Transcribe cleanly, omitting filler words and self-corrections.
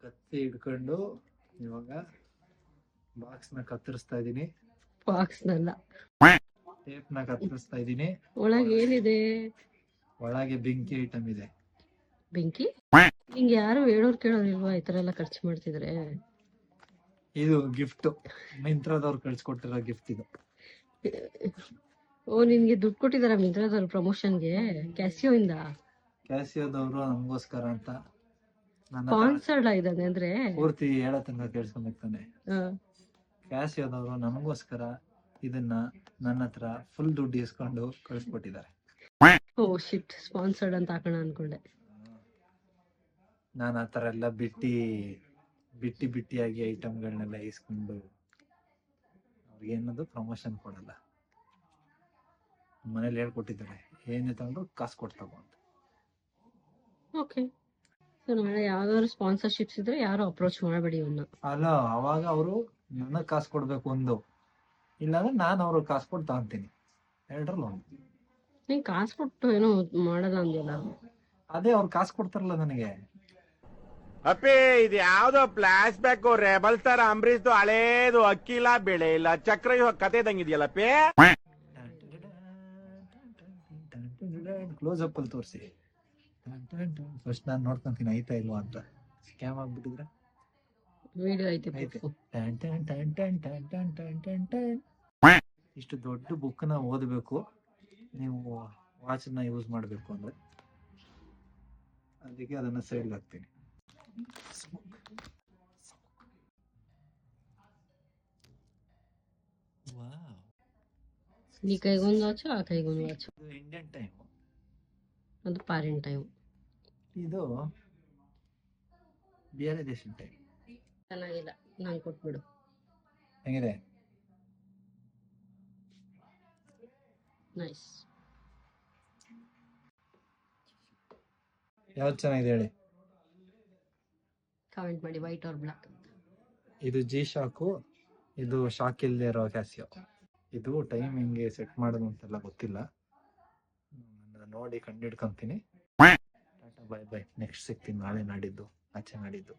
ಕತ್ತಿ ಹಿಡ್ಕೊಂಡು ಇವಾಗ ಬಾಕ್ಸ್ ನ ಕತ್ತರಿಸ್ತಾ ಇದೀನಿ. ಬಾಕ್ಸ್ ನಲ್ಲ ಟೇಪ್ ನ ಕತ್ತರಿಸ್ತಾ ಇದೀನಿ. ಒಳಗೆ ಏನಿದೆ? ಒಳಗೆ ಬೆಂಕಿ ಐಟಮ್ ಇದೆ. ಬೆಂಕಿ? ನಿಂಗೆ ಯಾರು ಹೇಳೋರು ಕೇಳೋರಿಲ್ವಾ ಈ ತರ ಎಲ್ಲ ಖರ್ಚು ಮಾಡ್ತಿದ್ರೆ? ಇದು ಗಿಫ್ಟ್, ಮಿಂತ್ರದವ್ರು ಕಳ್ಸಿಕೊಟ್ಟಿರೋ ಗಿಫ್ಟ್ ಇದು. ಓ, ನಿನ್ಗೆ ದುಡ್ಡು ಕೊಟ್ಟಿದಾರ ಮಿಂತ್ರದವ್ರು ಪ್ರಮೋಷನ್ಗೆ? ಕ್ಯಾಸಿಯೋ ಇಂದ? ಕ್ಯಾಸಿಯೋದವ್ರು ನಮಗೋಸ್ಕರ ಅಂತ. ಸ್ಪಾನ್ಸರ್ಡ್ ಇದಾನೆ ಅಂದ್ರೆ ಪೂರ್ತಿ ಹೇಳೋ ತನಕ ಕೇಳಿಸ್ಕೊಂಬೇಕಾನೆ. ಕ್ಯಾಸಿಯೋದವ್ರು ನಮಗೋಸ್ಕರ ಇದನ್ನ ನನ್ನ ಹತ್ರ ಫುಲ್ ದುಡ್ಡು ಇಸ್ಕೊಂಡು ಕಳಿಸ್ಕೊಟ್ಟಿದ್ದಾರೆ. ಓ ಶಿಟ್, ಸ್ಪಾನ್ಸರ್ಡ್ ಅಂತ ಹಾಕೋಣ ಅನ್ಕೊಂಡೆ. ನಾನು ಆ ಥರ ಎಲ್ಲ ಬಿಟ್ಟಿಯಾಗಿ ಐಟಮ್ಗಳನ್ನೆಲ್ಲ ಇಸ್ಕೊಂಡು ಅವ್ರಿಗೇನದು ಪ್ರಮೋಷನ್ ಕೊಡಲ್ಲ. ಮನೇಲಿ ಹೇಳ್ಕೊಟ್ಟಿದ್ದಾರೆ, ಏನೇ ತಗೊಂಡು ಕಾಸು ಕೊಡ್ತಾವ ಅಂತ. ಓಕೆ, ಸೊ ನಾಳೆ ಯಾವ್ದಾದ್ರು ಸ್ಪಾನ್ಸರ್ಶಿಪ್ಸ್ ಇದ್ರೆ ಯಾರು ಅಪ್ರೋಚ್ ಮಾಡಬೇಡಿ ಇವನ್ನ. ಅಲ್ಲ, ಅವಾಗ ಅವರು ನನಗೆ ಕಾಸು ಕೊಡ್ಬೇಕು ಒಂದು, ಇಲ್ಲಾಂದ್ರೆ ನಾನು ಅವ್ರಿಗೆ ಕಾಸು ಕೊಟ್ಟು ತಗೊಂತೀನಿ. ಎರಡರಲ್ಲಿ ಒಂದು. ನೀನ್ ಕಾಸು ಕೊಟ್ಟು ಏನೋ ಮಾಡಲ್ಲ ಅಂದ್ಯಲ್ಲ? ಅದೇ ಅವ್ರು ಕಾಸು ಕೊಡ್ತಾರಲ್ಲ ನನಗೆ. ಅಪ್ಪಿ, ಇದು ಯಾವ್ದೋ ಫ್ಲಾಶ್ ಬ್ಯಾಕ್ ರೆಬಲ್ ತರ ಅಂಬರೀಶ್ ಹಳೇದು, ಅಕ್ಕಿಲ್ಲ ಬೆಳೆ ಇಲ್ಲ ಚಕ್ರ ಕತೆ ಇದಂಗಿದೆಯಲ್ಲಪ್ಪಿ. ಕ್ಲೋಸ್ ಅಪ್ ಅಲ್ಲಿ ತೋರಿಸಿ. ಫಸ್ಟ್ ನಾನು ನೋಡ್ಕೊಂತೀನಿ ಐತಾ ಇಲ್ವಾ ಅಂತ. ಸ್ಕ್ಯಾಮ್ ಆಗ್ಬಿಟ್ಟಿದ್ರೆ ವಿಡಿಯೋ ಐತೆ. ಇಷ್ಟು ದೊಡ್ಡ ಬುಕ್ ನ ಓದಬೇಕು ನೀವು, ವಾಚ್ ನ ಯೂಸ್ ಮಾಡಬೇಕು ಅಂದ್ರೆ, ಅದಕ್ಕೆ ಅದನ್ನ ಸೈಡ್ ಹಾಕ್ತೀನಿ. ಈ ಕೈಗೊಂದು ವಾಚು, ಆ ಕೈಗೊಂದು ವಾಚು. ಇಂಡಿಯನ್ ಟೈಮ್, ಅದು ಫಾರಿನ್ ಟೈಮ್. ಇದು ಬೇರೆ ದೇಶದ ಟೈಮ್. ಚೆನ್ನಾಗಿಲ್ಲ, ನಂಗೆ ಕೊಟ್ಬಿಡು. ಹೆಂಗಿದೆ? ನೈಸ್. ಯಾವ್ದು ಚೆನ್ನಾಗಿದೆ ಹೇಳಿ? ಕಾಮೆಂಟ್ ಮಾಡಿ, ವೈಟ್ ಆರ್ ಬ್ಲಾಕ್. ಇದು ಜಿ ಶಾಕು, ಇದು ಶಾಕ್ ಇಲ್ಲದೆ ಇರೋ ಕ್ಯಾಸಿಯೋ. ಇದು ಟೈಮ್ ಹೆಂಗೆ ಸೆಟ್ ಮಾಡೋದು ಅಂತೆಲ್ಲ ಗೊತ್ತಿಲ್ಲ, ನೋಡಿ ಕಂಡು ಹಿಡ್ಕೊಂತೀನಿ. Tata, bye bye. ನೆಕ್ಸ್ಟ್ ಸಿಗ್ತೀನಿ ನಾಳೆ ನಾಡಿದ್ದು, ಆಚೆ ನಾಡಿದ್ದು.